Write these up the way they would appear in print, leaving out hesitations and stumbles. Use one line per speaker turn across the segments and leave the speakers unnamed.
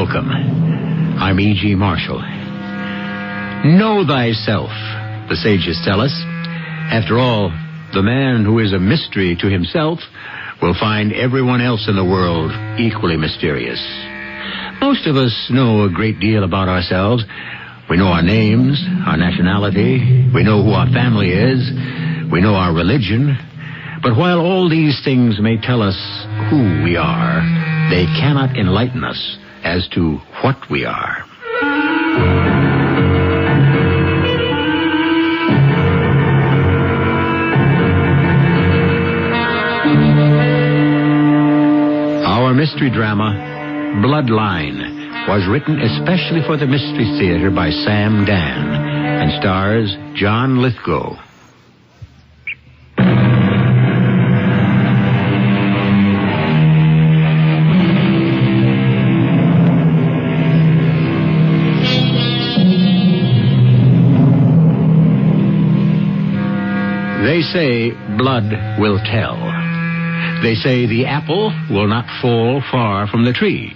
Welcome. I'm E.G. Marshall. Know thyself, the sages tell us. After all, the man who is a mystery to himself will find everyone else in the world equally mysterious. Most of us know a great deal about ourselves. We know our names, our nationality. We know who our family is. We know our religion. But while all these things may tell us who we are, they cannot enlighten us as to what we are. Our mystery drama, Bloodline, was written especially for the Mystery Theater by Sam Dan and stars John Lithgow. They say blood will tell. They say the apple will not fall far from the tree.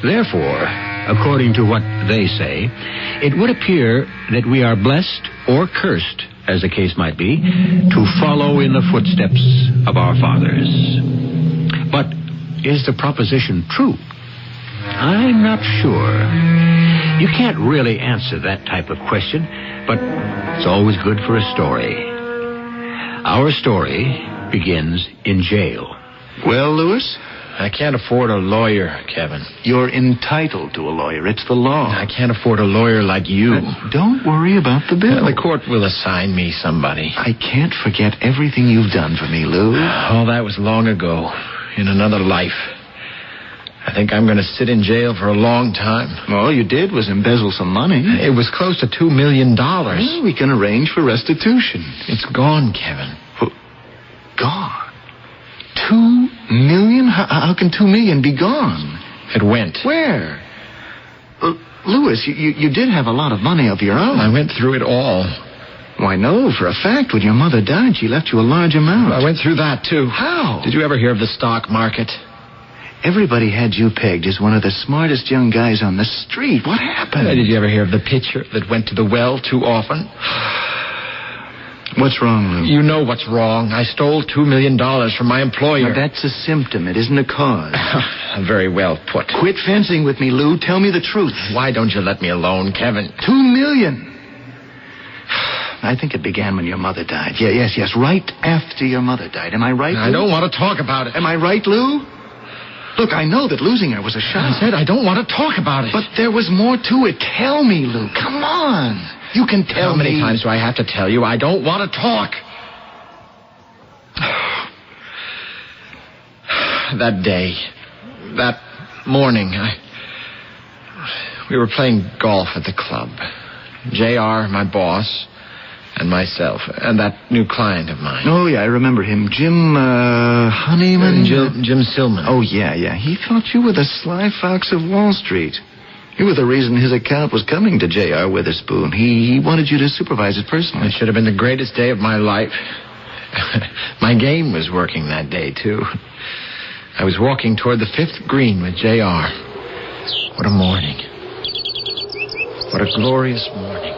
Therefore, according to what they say, it would appear that we are blessed or cursed, as the case might be, to follow in the footsteps of our fathers. But is the proposition true? I'm not sure. You can't really answer that type of question, but it's always good for a story. Our story begins in jail.
Well, Lewis?
I can't afford a lawyer, Kevin.
You're entitled to a lawyer. It's the law.
I can't afford a lawyer like you.
Don't worry about the bill.
The court will assign me somebody.
I can't forget everything you've done for me, Lou.
Oh, that was long ago, in another life. I think I'm going to sit in jail for a long time.
All you did was embezzle some money.
It was close to $2 million.
Well, we can arrange for restitution.
It's gone, Kevin.
Well, gone? $2 million? How can $2 million be gone?
It went.
Where? Lewis, you did have a lot of money of your own.
I went through it all.
Why, no, for a fact, when your mother died, she left you a large amount.
I went through that, too.
How?
Did you ever hear of the stock market?
Everybody had you pegged as one of the smartest young guys on the street. What happened?
Did you ever hear of the pitcher that went to the well too often?
What's wrong, Lou?
You know what's wrong. I stole $2 million from my employer.
Now, that's a symptom. It isn't a cause.
Very well put.
Quit fencing with me, Lou. Tell me the truth.
Why don't you let me alone, Kevin?
$2 million. I think it began when your mother died. Yes. Right after your mother died. Am I right, Lou?
I don't want to talk about it.
Am I right, Lou? Look, I know that losing her was a shock.
I said I don't want to talk about it.
But there was more to it. Tell me, Lou. Come on. You can tell me.
How many times do I have to tell you? I don't want to talk. That day, that morning, we were playing golf at the club. JR, my boss, and myself, and that new client of mine.
Oh, yeah, I remember him. Jim, Honeyman?
Jim Silman.
Oh, yeah. He thought you were the sly fox of Wall Street. You were the reason his account was coming to J.R. Witherspoon. He wanted you to supervise it personally.
It should have been the greatest day of my life. My game was working that day, too. I was walking toward the fifth green with J.R. What a morning. What a glorious morning.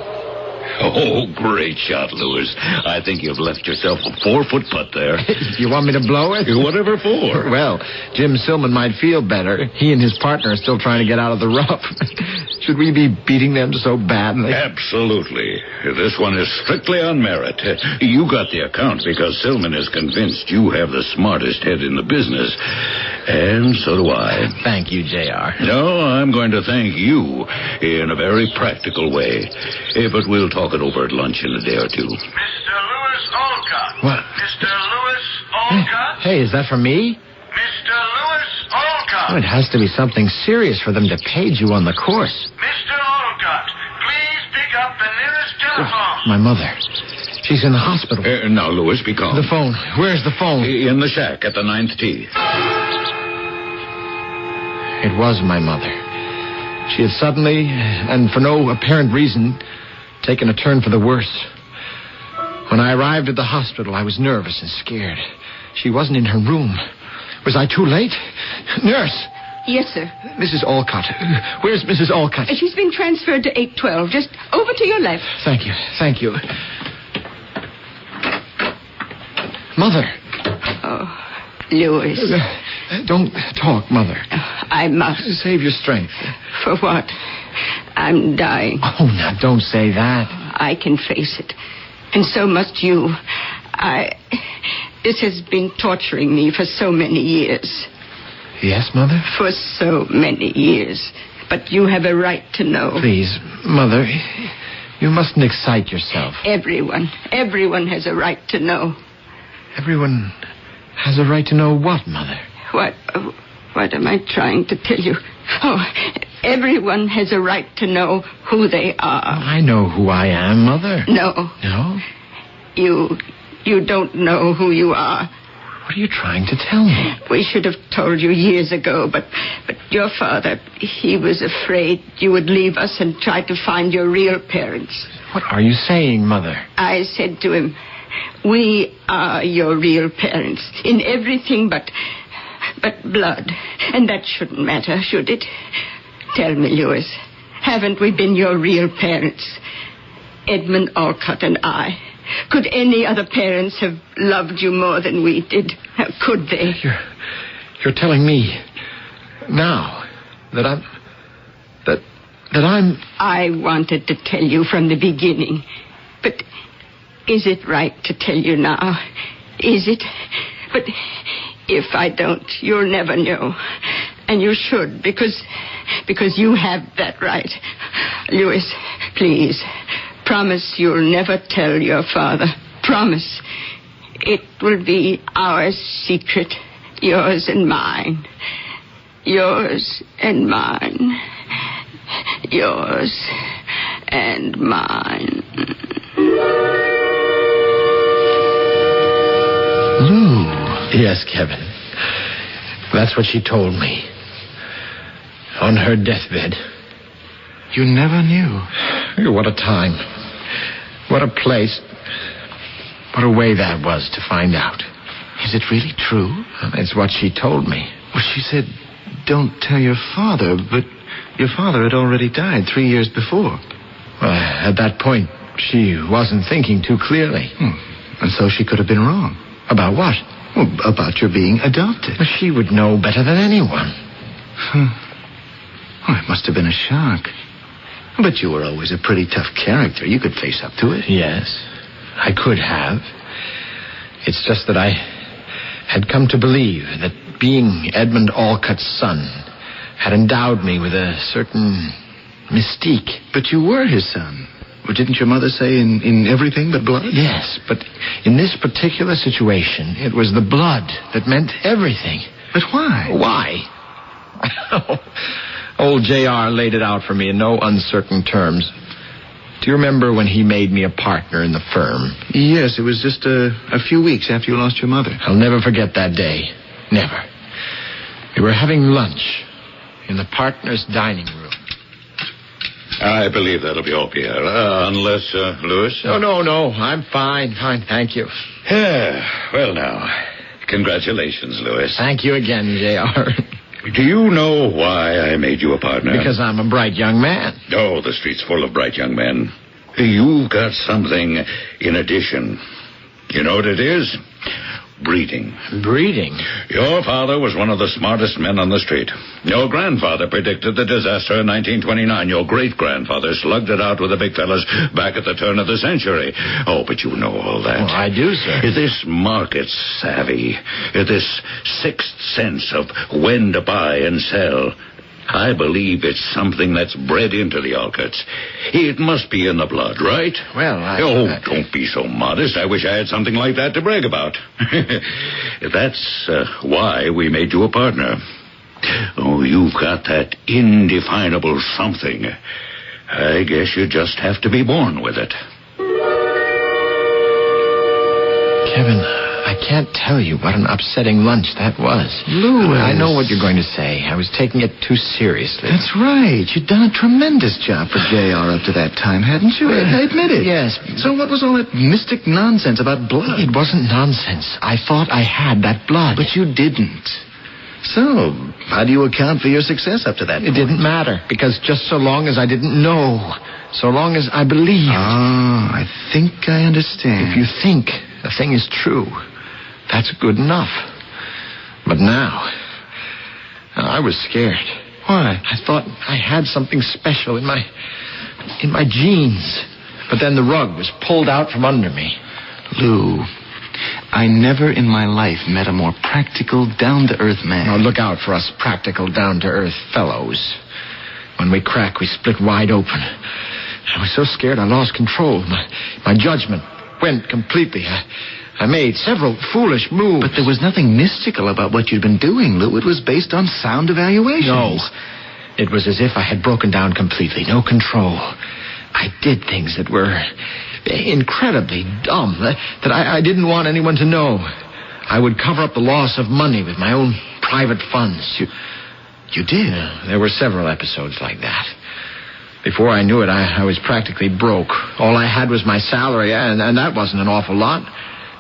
Oh, great shot, Lewis. I think you've left yourself a 4-foot putt there.
You want me to blow it?
Whatever for.
Well, Jim Silman might feel better. He and his partner are still trying to get out of the rough. Should we be beating them so badly?
Absolutely. This one is strictly on merit. You got the account because Silman is convinced you have the smartest head in the business. And so do I.
Thank you, J.R.
No, I'm going to thank you in a very practical way. But we'll talk it over at lunch in a day or two.
Mr. Lewis Olcott.
What?
Mr. Lewis Olcott.
Hey, is that for me?
Mr. Lewis Olcott.
Oh, it has to be something serious for them to page you on the course.
Mr. Olcott, please pick up the nearest telephone.
My mother. She's in the hospital.
Now, Lewis, be calm.
The phone. Where's the phone?
In the shack at the 9th tee.
It was my mother. She had suddenly, and for no apparent reason, taken a turn for the worse. When I arrived at the hospital, I was nervous and scared. She wasn't in her room. Was I too late? Nurse!
Yes, sir.
Mrs. Alcott. Where's Mrs. Alcott?
She's been transferred to 812. Just over to your left.
Thank you. Thank you. Mother.
Oh, Louis.
Don't talk, Mother.
I must.
Save your strength.
For what? I'm dying.
Oh, now, don't say that.
I can face it. And so must you. This has been torturing me for so many years.
Yes, Mother?
For so many years. But you have a right to know.
Please, Mother, you mustn't excite yourself.
Everyone has a right to know.
Everyone has a right to know what, Mother?
What am I trying to tell you? Oh, everyone has a right to know who they are.
Oh, I know who I am, Mother.
No.
No?
You don't know who you are.
What are you trying to tell me?
We should have told you years ago, but your father, he was afraid you would leave us and try to find your real parents.
What are you saying, Mother?
I said to him, we are your real parents in everything but blood. And that shouldn't matter, should it? Tell me, Louis, haven't we been your real parents? Edmund Alcott and I. Could any other parents have loved you more than we did? Could they?
You're telling me now that I'm...
I wanted to tell you from the beginning. But is it right to tell you now? Is it? But if I don't, you'll never know. And you should, because you have that right. Louis, please, promise you'll never tell your father. Promise. It will be our secret, yours and mine. Yours and mine. Yours and mine.
Lou. Yes, Kevin. That's what she told me. On her deathbed.
You never knew.
What a time. What a place. What a way that was to find out.
Is it really true?
It's what she told me.
Well, she said, don't tell your father, but your father had already died 3 years before.
Well, at that point, she wasn't thinking too clearly.
And so she could have been wrong.
About what?
Well, about your being adopted.
Well, she would know better than anyone.
Oh, it must have been a shock. But you were always a pretty tough character. You could face up to it.
Yes, I could have. It's just that I had come to believe that being Edmund Alcott's son had endowed me with a certain mystique.
But you were his son. Well, didn't your mother say in everything but blood?
Yes, but in this particular situation, it was the blood that meant everything.
But why?
Why? Old J.R. laid it out for me in no uncertain terms. Do you remember when he made me a partner in the firm?
Yes, it was just a few weeks after you lost your mother.
I'll never forget that day. Never. We were having lunch in the partner's dining room.
I believe that'll be all, Pierre. Unless, Louis?
Oh, no. I'm fine, thank you.
Well, now, congratulations, Louis.
Thank you again, J.R.
Do you know why I made you a partner?
Because I'm a bright young man.
Oh, the street's full of bright young men. You've got something in addition. You know what it is? Breeding.
Breeding?
Your father was one of the smartest men on the street. Your grandfather predicted the disaster in 1929. Your great-grandfather slugged it out with the big fellas back at the turn of the century. Oh, but you know all that.
Well, I do, sir.
This market savvy, this sixth sense of when to buy and sell, I believe it's something that's bred into the Alcotts. It must be in the blood, right?
Well,
don't be so modest. I wish I had something like that to brag about. That's why we made you a partner. Oh, you've got that indefinable something. I guess you just have to be born with it.
Kevin, I can't tell you what an upsetting lunch that was.
Louis.
I know what you're going to say. I was taking it too seriously.
That's right. You'd done a tremendous job for J.R. up to that time, hadn't you? I admit it.
Yes.
So what was all that mystic nonsense about blood?
It wasn't nonsense. I thought I had that blood.
But you didn't. So, how do you account for your success up to that point?
It didn't matter, because just so long as I didn't know, so long as I believed.
Ah, I think I understand.
If you think a thing is true, that's good enough. But now, I was scared.
Why?
I thought I had something special in my genes. But then the rug was pulled out from under me.
Lou, I never in my life met a more practical, down-to-earth man.
Now, look out for us practical, down-to-earth fellows. When we crack, we split wide open. I was so scared I lost control. My judgment went completely. I made several foolish moves.
But there was nothing mystical about what you'd been doing, Lou. It was based on sound evaluations.
No. It was as if I had broken down completely. No control. I did things that were incredibly dumb, that I didn't want anyone to know. I would cover up the loss of money with my own private funds.
You did?
There were several episodes like that. Before I knew it, I was practically broke. All I had was my salary, and that wasn't an awful lot,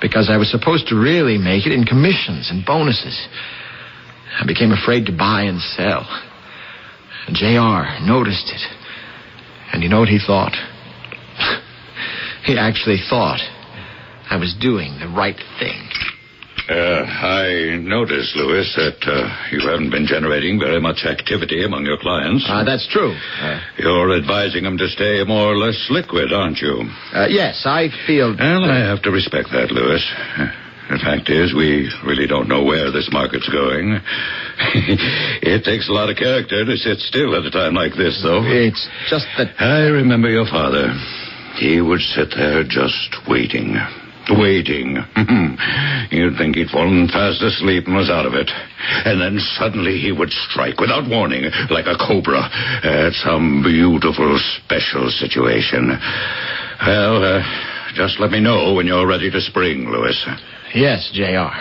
because I was supposed to really make it in commissions and bonuses. I became afraid to buy and sell. J.R. noticed it. And you know what he thought? He actually thought I was doing the right thing.
I noticed, Louis, that you haven't been generating very much activity among your clients.
That's true.
You're advising them to stay more or less liquid, aren't you?
Yes, I feel...
Well, I have to respect that, Louis. The fact is, we really don't know where this market's going. It takes a lot of character to sit still at a time like this, though.
It's just that...
I remember your father. He would sit there just waiting. You'd think he'd fallen fast asleep and was out of it. And then suddenly he would strike without warning, like a cobra, at some beautiful special situation. Well, just let me know when you're ready to spring, Louis.
Yes, J.R.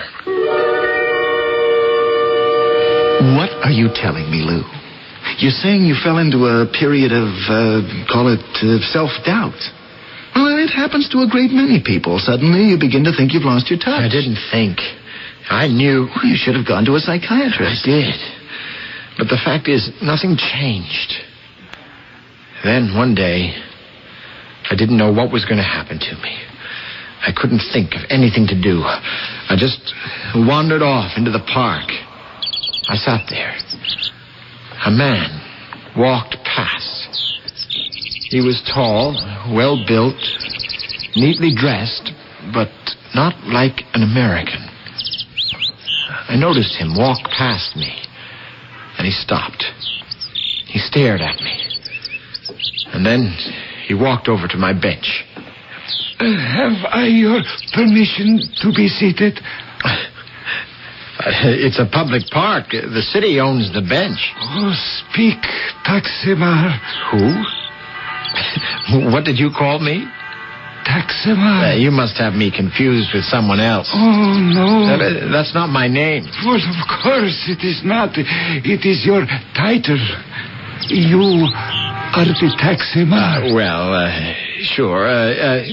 What are you telling me, Lou? You're saying you fell into a period of, self-doubt. Well, it happens to a great many people. Suddenly you begin to think you've lost your touch.
I didn't think. I knew.
Well, you should have gone to a psychiatrist.
I did. But the fact is, nothing changed. Then, one day, I didn't know what was going to happen to me. I couldn't think of anything to do. I just wandered off into the park. I sat there. A man walked past. He was tall, well-built, neatly dressed, but not like an American. I noticed him walk past me, and he stopped. He stared at me. And then he walked over to my bench.
Have I your permission to be seated?
It's a public park. The city owns the bench.
Oh, speak, Taximar.
Who? What did you call me?
Taximar.
You must have me confused with someone else.
Oh, no.
That's not my name.
Well, of course it is not. It is your title. You are the Taximar.
Sure.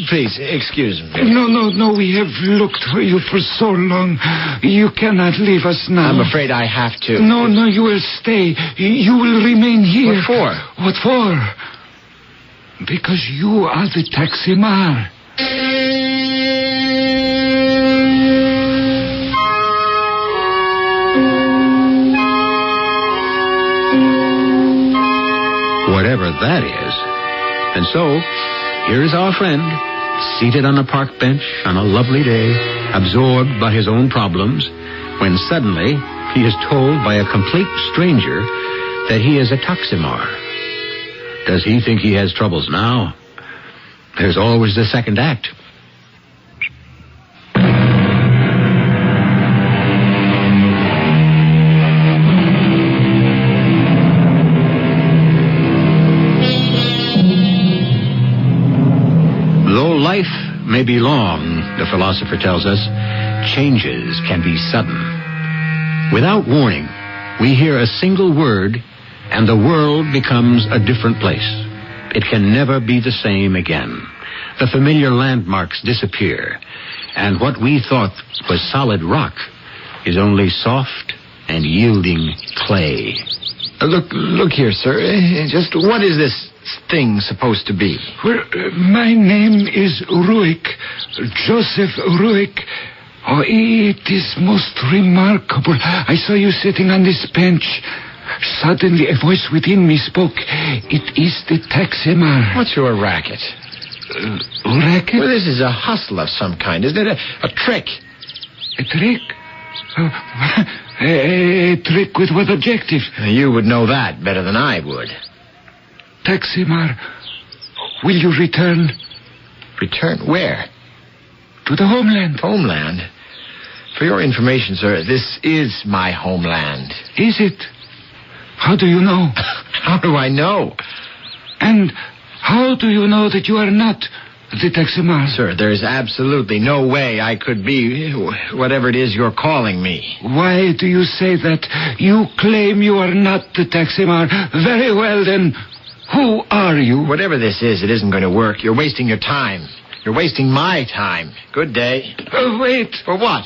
Please, excuse me.
No. We have looked for you for so long. You cannot leave us now.
I'm afraid I have to.
No, you will stay. You will remain here.
What for?
What for? Because you are the Taximar.
Whatever that is. And so, here is our friend, seated on a park bench on a lovely day, absorbed by his own problems, when suddenly he is told by a complete stranger that he is a Taximar. Does he think he has troubles now? There's always the second act. Though life may be long, the philosopher tells us, changes can be sudden. Without warning, we hear a single word and the world becomes a different place. It can never be the same again. The familiar landmarks disappear, and what we thought was solid rock is only soft and yielding clay.
Look here, sir. Just what is this thing supposed to be?
Well, my name is Ruick, Joseph Ruick. Oh, it is most remarkable. I saw you sitting on this bench. Suddenly, a voice within me spoke. It is the Taximar.
What's your racket?
Racket?
Well, this is a hustle of some kind, isn't it? A trick.
A trick? A trick with what objective?
You would know that better than I would.
Taximar, will you return?
Return? Where?
To the homeland.
Homeland? For your information, sir, this is my homeland.
Is it? How do you know?
How do I know?
And how do you know that you are not the Taximar?
Sir, there's absolutely no way I could be whatever it is you're calling me.
Why do you say that? You claim you are not the Taximar. Very well, then, who are you?
Whatever this is, it isn't going to work. You're wasting your time. You're wasting my time. Good day.
Wait.
For what?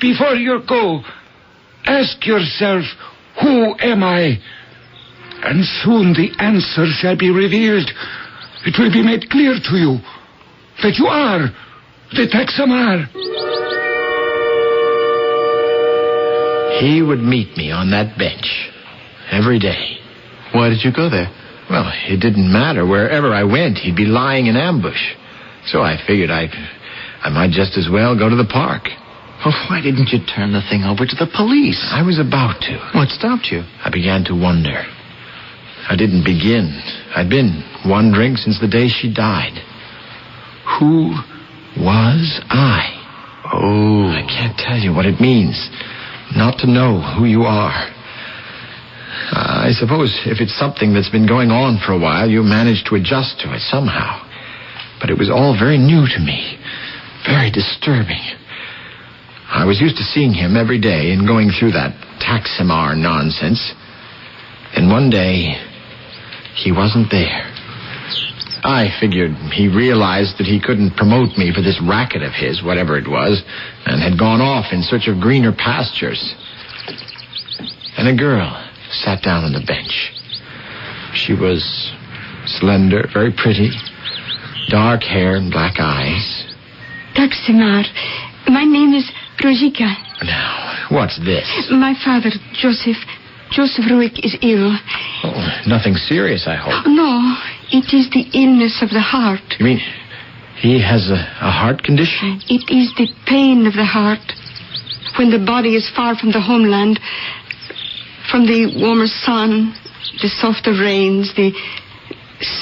Before you go, ask yourself, who am I? And soon the answer shall be revealed. It will be made clear to you that you are the Taximar.
He would meet me on that bench every day.
Why did you go there?
Well, it didn't matter. Wherever I went, he'd be lying in ambush. So I figured I might just as well go to the park.
Well, why didn't you turn the thing over to the police?
I was about to.
What stopped you?
I began to wonder. I didn't begin. I'd been wondering since the day she died. Who was I?
Oh.
I can't tell you what it means not to know who you are. I suppose if it's something that's been going on for a while, you manage to adjust to it somehow. But it was all very new to me, very disturbing. I was used to seeing him every day and going through that Taximar nonsense. And one day, he wasn't there. I figured he realized that he couldn't promote me for this racket of his, whatever it was, and had gone off in search of greener pastures. And a girl sat down on the bench. She was slender, very pretty, dark hair and black eyes.
Taximar, my name is Rosica.
Now, what's this?
My father, Joseph Ruick, is ill.
Oh, nothing serious, I hope.
No, it is the illness of the heart.
You mean he has a heart condition?
It is the pain of the heart. When the body is far from the homeland, from the warmer sun, the softer rains, the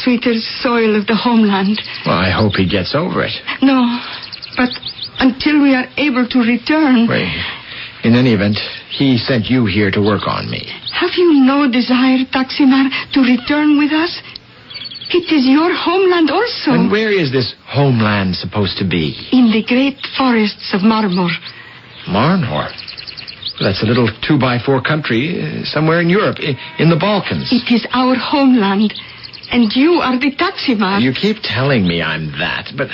sweeter soil of the homeland.
Well, I hope he gets over it.
No, but until we are able to return...
Wait. In any event, he sent you here to work on me.
Have you no desire, Taximar, to return with us? It is your homeland also.
And where is this homeland supposed to be?
In the great forests of Marmor.
Marmor? That's a little 2x4 country somewhere in Europe, in the Balkans.
It is our homeland, and you are the Taximar.
You keep telling me I'm that, but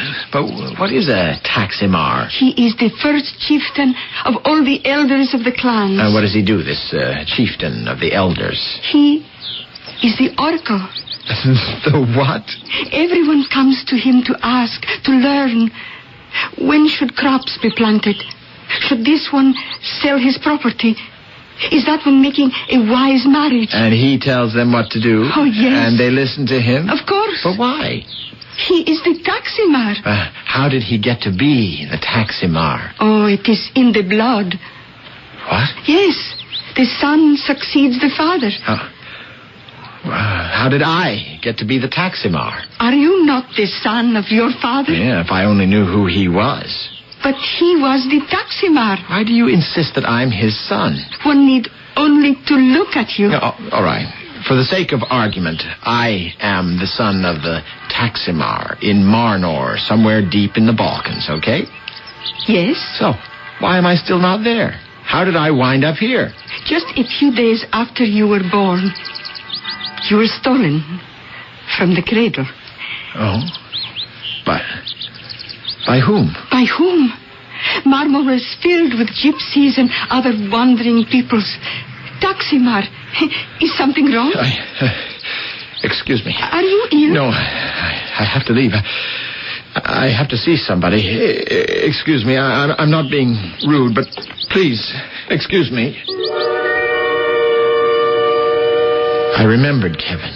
what is a Taximar?
He is the first chieftain of all the elders of the clans.
What does he do, this chieftain of the elders?
He is the oracle.
The what?
Everyone comes to him to ask, to learn. When should crops be planted? Should this one sell his property? Is that one making a wise marriage?
And he tells them what to do?
Oh, yes.
And they listen to him?
Of course.
But why?
He is the Taximar.
How did he get to be the Taximar?
Oh, it is in the blood.
What?
Yes. The son succeeds the father.
How did I get to be the Taximar?
Are you not the son of your father?
Yeah, if I only knew who he was.
But he was the Taximar.
Why do you insist that I'm his son?
One need only to look at you.
All right. For the sake of argument, I am the son of the Taximar in Marnor, somewhere deep in the Balkans, okay?
Yes.
So, why am I still not there? How did I wind up here?
Just a few days after you were born, you were stolen from the cradle.
Oh? By whom?
By whom? Marmor was filled with gypsies and other wandering peoples. Taksimar, is something wrong?
Excuse me.
Are you ill?
No, I have to leave. I have to see somebody. Excuse me. I'm not being rude, but please, excuse me. I remembered Kevin.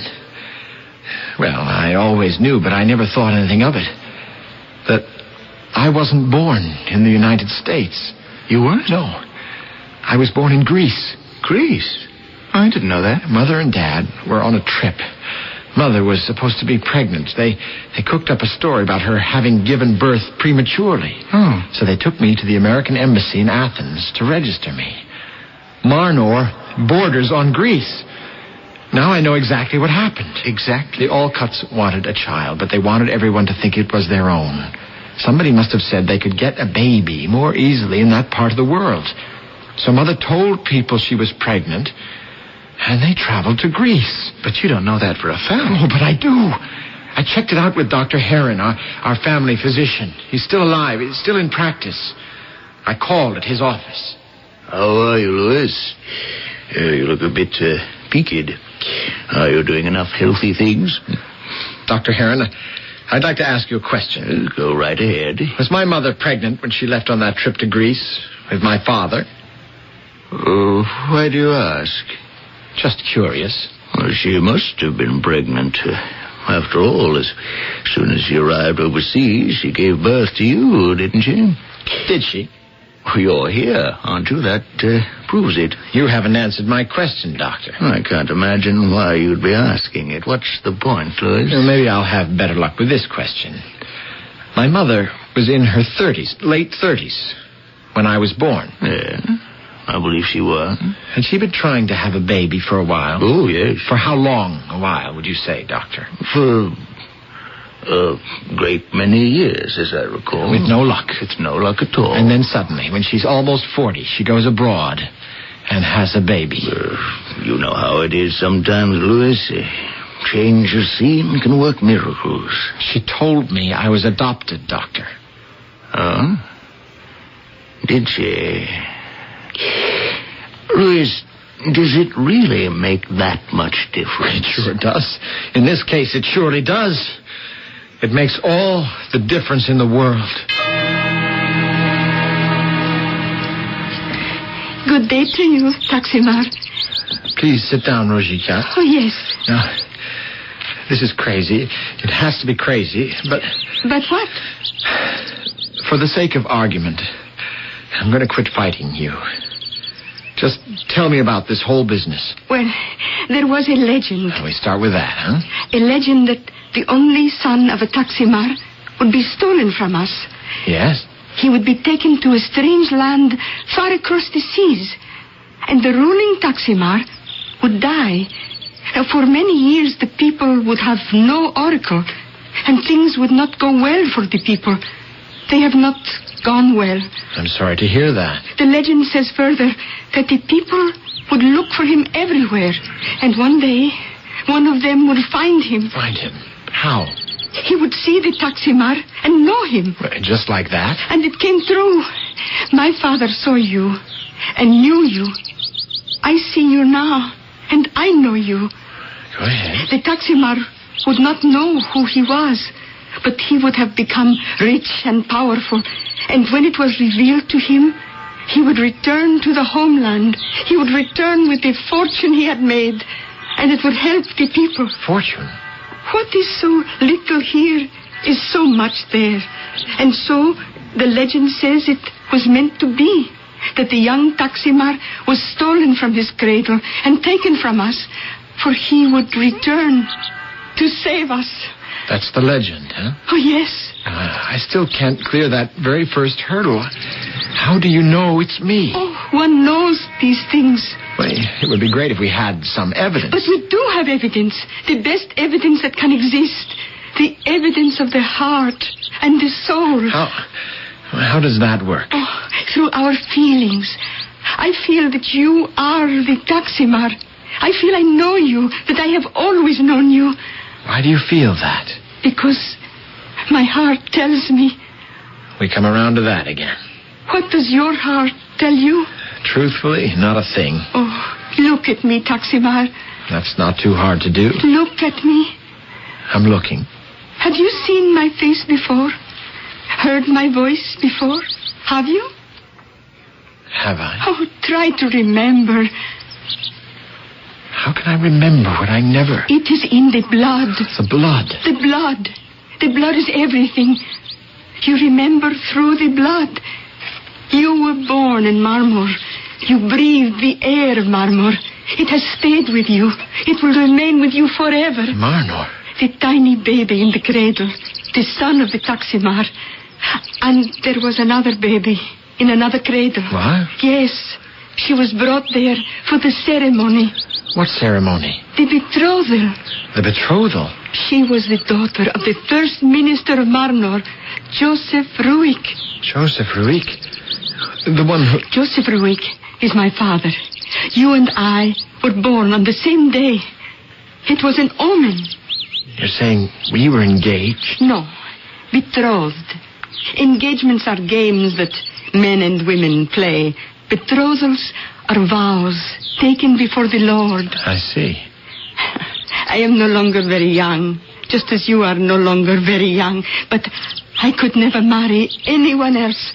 Well, I always knew, but I never thought anything of it. That I wasn't born in the United States.
You weren't?
No. I was born in Greece.
Greece? I didn't know that.
Mother and Dad were on a trip. Mother was supposed to be pregnant. They cooked up a story about her having given birth prematurely.
Oh.
So they took me to the American Embassy in Athens to register me. Marnor borders on Greece. Now I know exactly what happened.
Exactly?
The Alcuts wanted a child, but they wanted everyone to think it was their own. Somebody must have said they could get a baby more easily in that part of the world. So Mother told people she was pregnant, and they traveled to Greece.
But you don't know that for a fact.
Oh, but I do. I checked it out with Dr. Heron, our family physician. He's still alive. He's still in practice. I called at his office.
How are you, Louis? You look a bit peaked. Are you doing enough healthy things?
Dr. Heron, I'd like to ask you a question.
Go right ahead.
Was my mother pregnant when she left on that trip to Greece with my father?
Oh, why do you ask?
Just curious.
Well, she must have been pregnant. After all, as soon as she arrived overseas, she gave birth to you, didn't she?
Did she?
Well, you're here, aren't you? That proves it.
You haven't answered my question, Doctor.
I can't imagine why you'd be asking it. What's the point, Louis?
Well, maybe I'll have better luck with this question. My mother was in her 30s, late 30s, when I was born.
Yeah, I believe she was.
Had she been trying to have a baby for a while?
Oh, yes.
For how long a while, would you say, Doctor?
For a great many years, as I recall.
With no luck.
It's no luck at all.
And then suddenly, when she's almost 40, she goes abroad and has a baby.
You know how it is sometimes, Louis. Change of scene can work miracles.
She told me I was adopted, Doctor.
Huh? Did she? Louis, does it really make that much difference?
It sure does. In this case, it surely does. It makes all the difference in the world.
Good day to you, Taksimar.
Please sit down, Rojika.
Oh, yes.
Now, this is crazy. It has to be crazy, but...
But what?
For the sake of argument, I'm going to quit fighting you. Just tell me about this whole business.
Well, there was a legend.
We start with that, huh?
A legend that the only son of a Taksimar would be stolen from us.
Yes?
He would be taken to a strange land far across the seas. And the ruling Taksimar would die. For many years, the people would have no oracle. And things would not go well for the people. They have not gone well.
I'm sorry to hear that.
The legend says further that the people would look for him everywhere. And one day, one of them would find him.
Find him? How?
He would see the Taksimar and know him.
Just like that?
And it came true. My father saw you and knew you. I see you now, and I know you.
Go ahead.
The Taksimar would not know who he was, but he would have become rich and powerful. And when it was revealed to him, he would return to the homeland. He would return with the fortune he had made, and it would help the people.
Fortune?
What is so little here is so much there. And so the legend says it was meant to be, that the young Taksimar was stolen from his cradle and taken from us, for he would return to save us.
That's the legend, huh?
Oh, yes.
I still can't clear that very first hurdle. How do you know it's me?
Oh, one knows these things.
Well, it would be great if we had some evidence.
But we do have evidence. The best evidence that can exist. The evidence of the heart and the soul.
How does that work?
Oh, through our feelings. I feel that you are the Taksimar. I feel I know you, that I have always known you.
Why do you feel that?
Because my heart tells me.
We come around to that again.
What does your heart tell you?
Truthfully, not a thing.
Oh, look at me, Taksimar.
That's not too hard to do.
Look at me.
I'm looking.
Have you seen my face before? Heard my voice before? Have you?
Have I?
Oh, try to remember.
How can I remember what I never...
It is in the blood.
The blood.
The blood. The blood is everything. You remember through the blood. You were born in Marmor. You breathed the air of Marmor. It has stayed with you. It will remain with you forever.
Marmor?
The tiny baby in the cradle. The son of the Taksimar. And there was another baby in another cradle.
What?
Yes. She was brought there for the ceremony.
What ceremony?
The betrothal.
The betrothal?
She was the daughter of the first minister of Marnor, Joseph Ruik.
Joseph Ruik? The one who...
Joseph Ruik is my father. You and I were born on the same day. It was an omen.
You're saying we were engaged?
No, betrothed. Engagements are games that men and women play. Betrothals are vows taken before the Lord.
I see.
I am no longer very young, just as you are no longer very young. But I could never marry anyone else,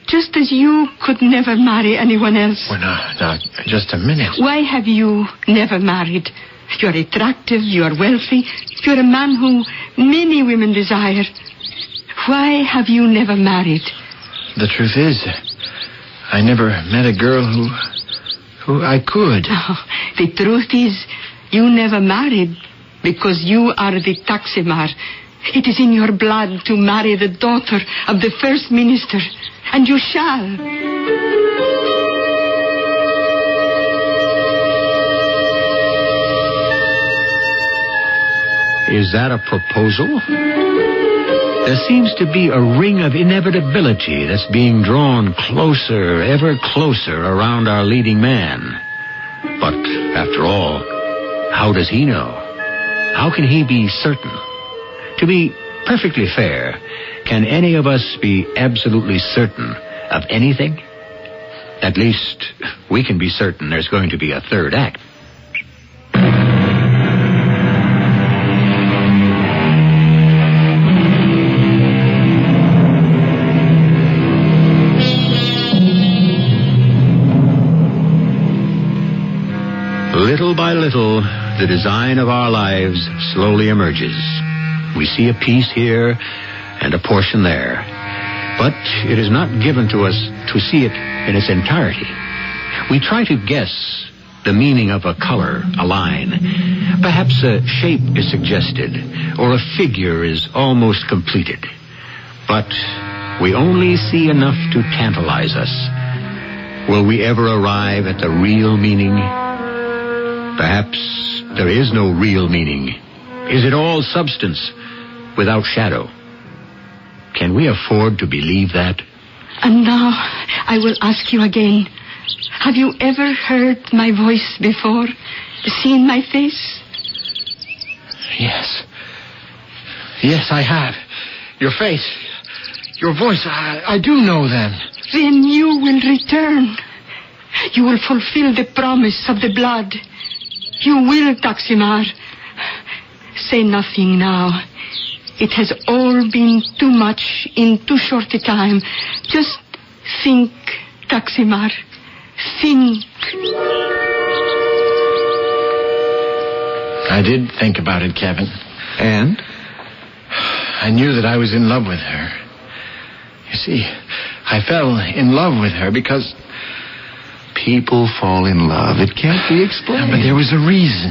just as you could never marry anyone else.
Well, now, just a minute.
Why have you never married? You're attractive, you're wealthy, you're a man who many women desire. Why have you never married?
The truth is, I never met a girl who I could.
Oh, the truth is, you never married because you are the Taksimar. It is in your blood to marry the daughter of the first minister, and you shall.
Is that a proposal? There seems to be a ring of inevitability that's being drawn closer, ever closer around our leading man. But, after all, how does he know? How can he be certain? To be perfectly fair, can any of us be absolutely certain of anything? At least, we can be certain there's going to be a third act. Little by little, the design of our lives slowly emerges. We see a piece here and a portion there. But it is not given to us to see it in its entirety. We try to guess the meaning of a color, a line. Perhaps a shape is suggested, or a figure is almost completed. But we only see enough to tantalize us. Will we ever arrive at the real meaning? Perhaps there is no real meaning. Is it all substance without shadow? Can we afford to believe that?
And now I will ask you again. Have you ever heard my voice before? Seen my face?
Yes. Yes, I have. Your face, your voice, I do know them.
Then you will return. You will fulfill the promise of the blood. You will, Taksimar. Say nothing now. It has all been too much in too short a time. Just think, Taksimar. Think.
I did think about it, Kevin.
And?
I knew that I was in love with her. You see, I fell in love with her because...
People fall in love. It can't be explained.
But there was a reason.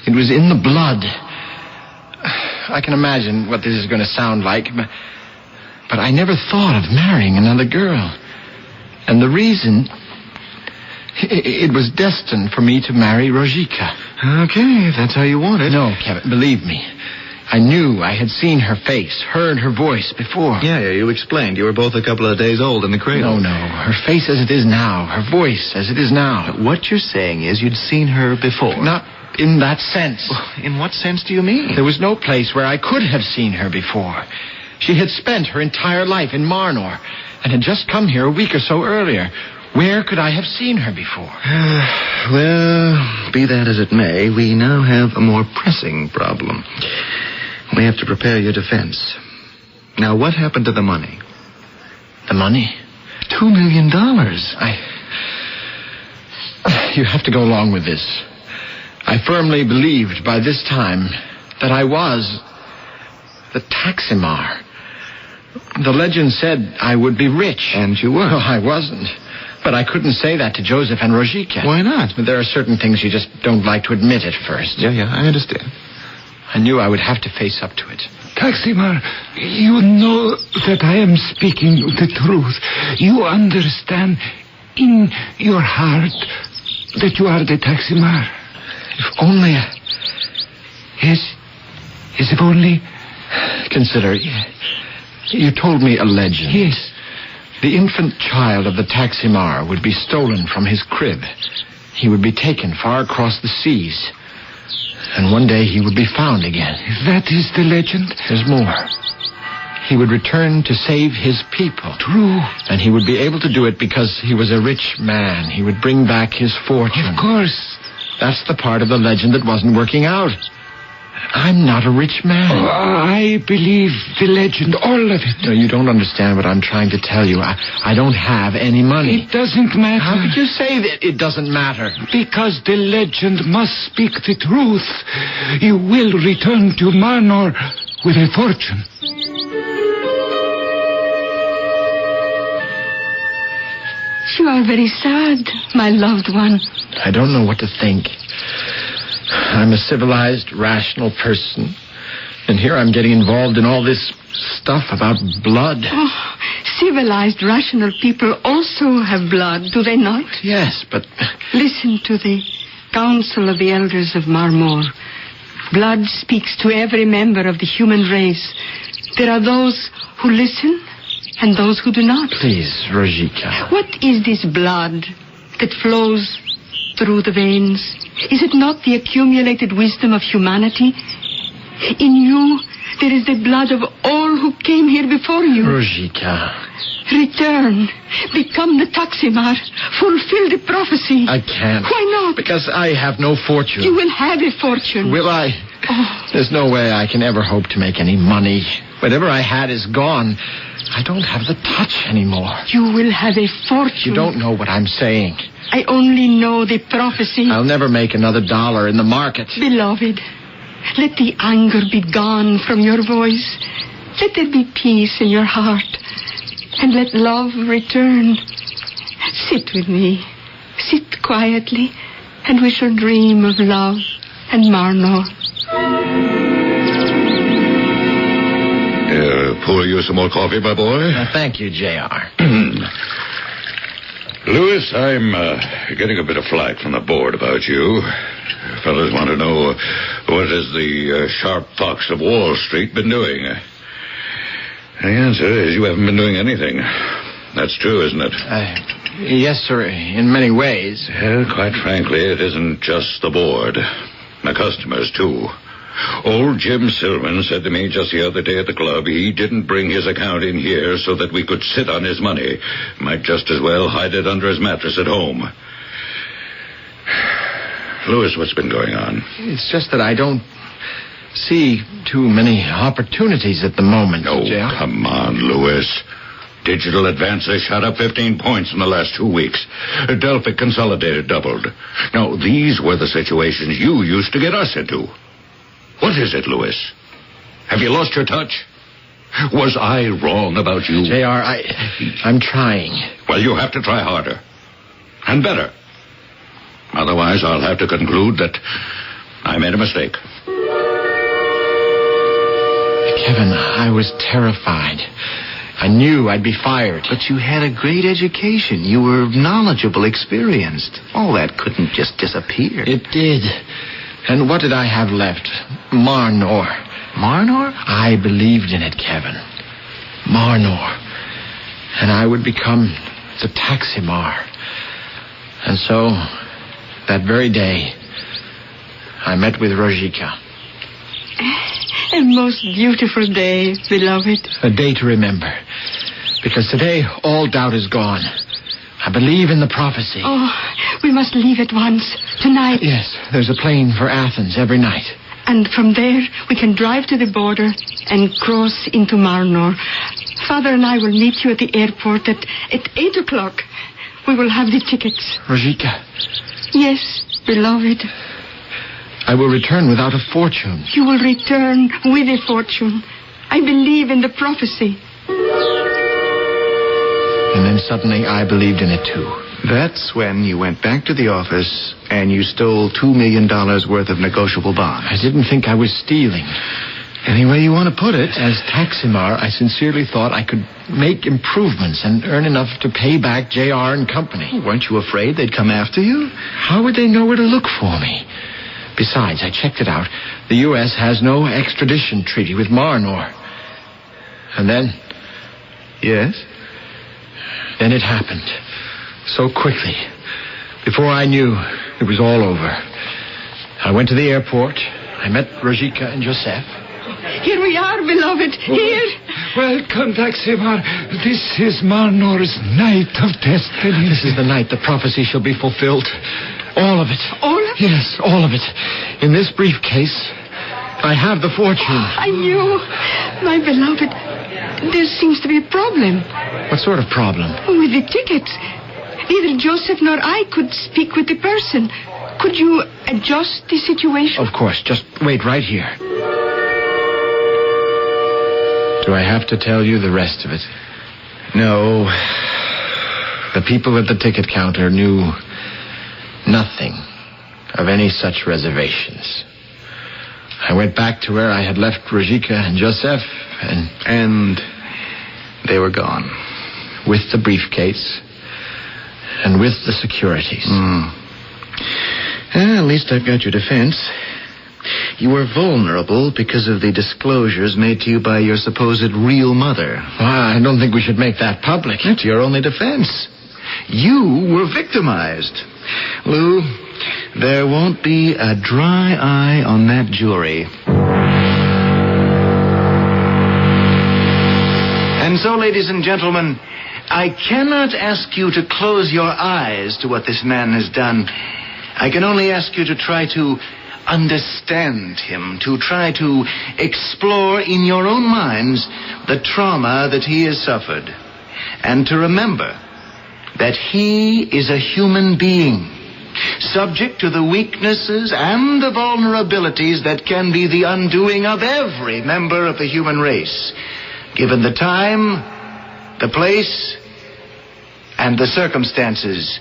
It was in the blood. I can imagine what this is going to sound like, but I never thought of marrying another girl. And the reason... It was destined for me to marry Rojika.
Okay, if that's how you want it.
No, Kevin, believe me. I knew I had seen her face, heard her voice before.
Yeah, you explained. You were both a couple of days old in the cradle.
No. Her face as it is now. Her voice as it is now.
What you're saying is you'd seen her before.
Not in that sense.
Well, in what sense do you mean?
There was no place where I could have seen her before. She had spent her entire life in Marnor, and had just come here a week or so earlier. Where could I have seen her before?
Well, be that as it may, we now have a more pressing problem. We have to prepare your defense. Now, what happened to the money?
The money?
$2 million.
You have to go along with this. I firmly believed by this time that I was the Taximar. The legend said I would be rich.
And you were.
Oh, I wasn't. But I couldn't say that to Joseph and Rojika.
Why not?
There are certain things you just don't like to admit at first.
Yeah, I understand.
I knew I would have to face up to it.
Taximar, you know that I am speaking the truth. You understand in your heart that you are the Taximar.
If only
Yes, if only...
Consider, you told me a legend.
Yes.
The infant child of the Taximar would be stolen from his crib. He would be taken far across the seas. And one day he would be found again.
That is the legend?
There's more. He would return to save his people.
True.
And he would be able to do it because he was a rich man. He would bring back his fortune.
Of course.
That's the part of the legend that wasn't working out. I'm not a rich man.
Oh, I believe the legend, all of it.
No, you don't understand what I'm trying to tell you. I don't have any money.
It doesn't matter.
How could you say that it doesn't matter?
Because the legend must speak the truth. You will return to Marnor with a fortune.
You are very sad, my loved one.
I don't know what to think. I'm a civilized, rational person. And here I'm getting involved in all this stuff about blood.
Oh, civilized, rational people also have blood, do they not?
Yes, but...
Listen to the council of the elders of Marmor. Blood speaks to every member of the human race. There are those who listen and those who do not.
Please, Rojika.
What is this blood that flows through the veins? Is it not the accumulated wisdom of humanity? In you, there is the blood of all who came here before you.
Rojika.
Return. Become the Taximar. Fulfill the prophecy.
I can't.
Why not?
Because I have no fortune.
You will have a fortune.
Will I?
Oh.
There's no way I can ever hope to make any money. Whatever I had is gone. I don't have the touch anymore.
You will have a fortune.
You don't know what I'm saying.
I only know the prophecy.
I'll never make another dollar in the market.
Beloved, let the anger be gone from your voice. Let there be peace in your heart. And let love return. Sit with me. Sit quietly, and we shall dream of love and Marnor.
Pour you some more coffee, my boy?
Thank you, J.R.
Louis, I'm getting a bit of flack from the board about you. Fellas want to know what has the sharp fox of Wall Street been doing. The answer is you haven't been doing anything. That's true, isn't it?
Yes, sir, in many ways.
Well, quite frankly, it isn't just the board. The customers, too. Old Jim Silverman said to me just the other day at the club he didn't bring his account in here so that we could sit on his money. Might just as well hide it under his mattress at home. Louis, what's been going on?
It's just that I don't see too many opportunities at the moment,
Oh,
J.R.
come on, Louis. Digital advances shot up 15 points in the last 2 weeks. Delphic Consolidated doubled. Now, these were the situations you used to get us into. What is it, Louis? Have you lost your touch? Was I wrong about you?
J.R., I'm trying.
Well, you have to try harder. And better. Otherwise, I'll have to conclude that I made a mistake.
Kevin, I was terrified. I knew I'd be fired.
But you had a great education. You were knowledgeable, experienced. All that couldn't just disappear.
It did. And what did I have left? Marnor.
Marnor?
I believed in it, Kevin. Marnor. And I would become the Taximar. And so, that very day, I met with Rojika.
A most beautiful day, beloved.
A day to remember. Because today, all doubt is gone. I believe in the prophecy.
Oh, we must leave at once. Tonight.
Yes, there's a plane for Athens every night.
And from there, we can drive to the border and cross into Marnor. Father and I will meet you at the airport at 8 o'clock. We will have the tickets.
Rojika.
Yes, beloved.
I will return without a fortune.
You will return with a fortune. I believe in the prophecy.
And then suddenly I believed in it too.
That's when you went back to the office and you stole $2 million worth of negotiable bonds.
I didn't think I was stealing.
Any way you want to put it.
As Taximar, I sincerely thought I could make improvements and earn enough to pay back J.R. and Company.
Weren't you afraid they'd come after you?
How would they know where to look for me? Besides, I checked it out. The U.S. has no extradition treaty with Marnor. And then...
Yes?
Then it happened. So quickly. Before I knew, it was all over. I went to the airport. I met Rojika and Joseph.
Here we are, beloved. Here.
Welcome, Taximar. This is Marnor's night of destiny.
This is the night the prophecy shall be fulfilled. All of it.
All of it?
Yes, all of it. In this briefcase, I have the fortune.
I knew. My beloved, there seems to be a problem.
What sort of problem?
With the tickets. Neither Joseph nor I could speak with the person. Could you adjust the situation?
Of course. Just wait right here. Do I have to tell you the rest of it?
No.
The people at the ticket counter knew nothing of any such reservations. I went back to where I had left Rojika and Joseph,
and they were gone.
With the briefcase and with the securities.
At least I've got your defense. You were vulnerable because of the disclosures made to you by your supposed real mother.
I don't think we should make that public.
That's your only defense. You were victimized. Lou, there won't be a dry eye on that jury. And so, ladies and gentlemen, I cannot ask you to close your eyes to what this man has done. I can only ask you to try to understand him, to try to explore in your own minds the trauma that he has suffered, and to remember that he is a human being, subject to the weaknesses and the vulnerabilities that can be the undoing of every member of the human race, given the time, the place, and the circumstances.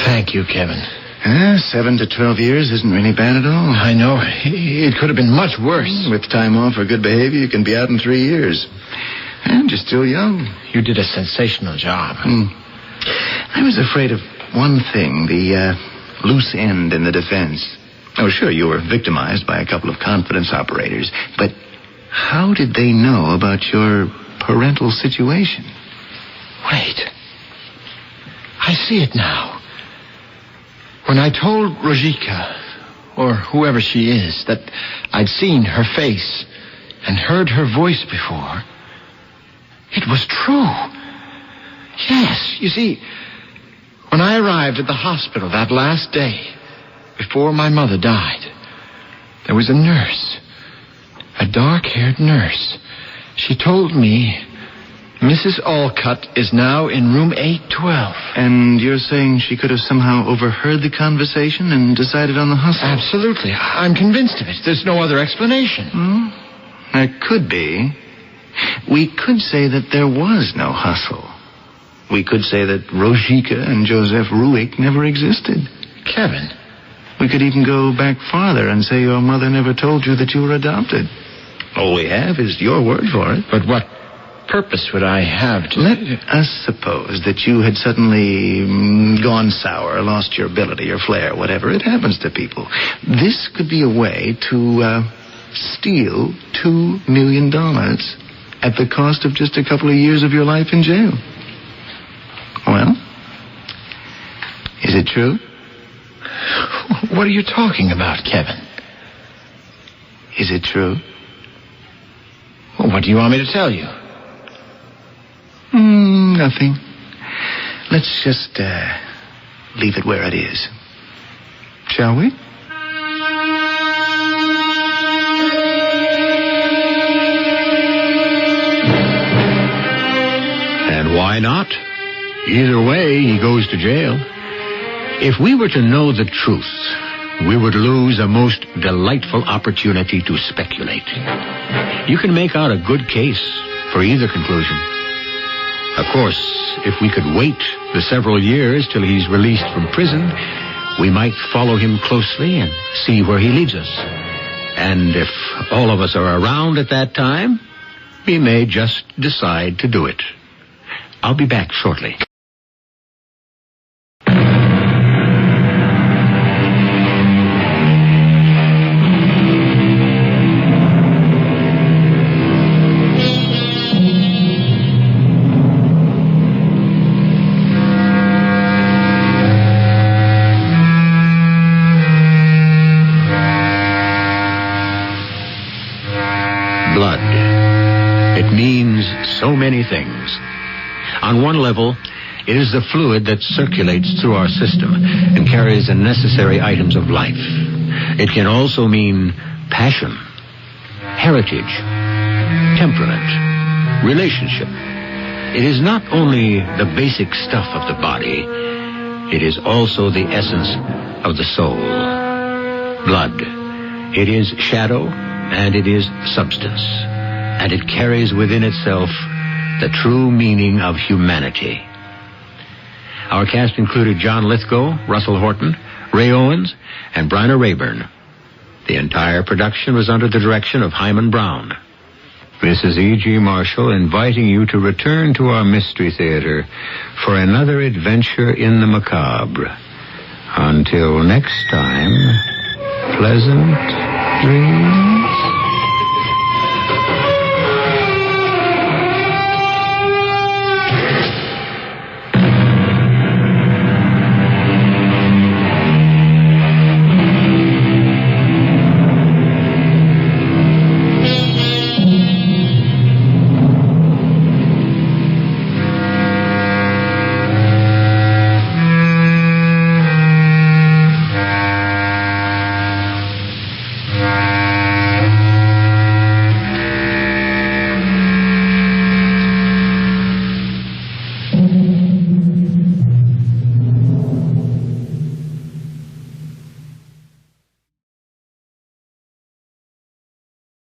Thank you, Kevin.
7 to 12 years isn't really bad at all.
I know. It could have been much worse.
With time off for good behavior, you can be out in 3 years. And you're still young.
You did a sensational job.
I was afraid of one thing, the loose end in the defense. Oh, sure, you were victimized by a couple of confidence operators, but how did they know about your parental situation?
Wait. I see it now. When I told Rojika, or whoever she is, that I'd seen her face and heard her voice before, it was true. Yes, you see, when I arrived at the hospital that last day, before my mother died, there was a nurse, a dark-haired nurse. She told me Mrs. Alcott is now in room 812.
And you're saying she could have somehow overheard the conversation and decided on the hustle?
Absolutely. I'm convinced of it. There's no other explanation.
There could be. We could say that there was no hustle. We could say that Rojika and Joseph Ruick never existed.
Kevin.
We could even go back farther and say your mother never told you that you were adopted. All we have is your word for it.
But what purpose would I have to...
Let us suppose that you had suddenly gone sour, lost your ability, your flair, whatever. It happens to people. This could be a way to steal $2 million at the cost of just a couple of years of your life in jail. Well, is it true?
What are you talking about, Kevin?
Is it true?
Well, what do you want me to tell you?
Nothing. Let's just leave it where it is. Shall we?
And why not? Either way, he goes to jail. If we were to know the truth, we would lose a most delightful opportunity to speculate. You can make out a good case for either conclusion. Of course, if we could wait the several years till he's released from prison, we might follow him closely and see where he leads us. And if all of us are around at that time, we may just decide to do it. I'll be back shortly. Blood. It means so many things. On one level, it is the fluid that circulates through our system and carries the necessary items of life. It can also mean passion, heritage, temperament, relationship. It is not only the basic stuff of the body, it is also the essence of the soul. Blood. It is shadow and it is substance, and it carries within itself the true meaning of humanity. Our cast included John Lithgow, Russell Horton, Ray Owens, and Bryna Rayburn. The entire production was under the direction of Hyman Brown. This is E.G. Marshall inviting you to return to our Mystery Theater for another adventure in the macabre. Until next time, pleasant dreams.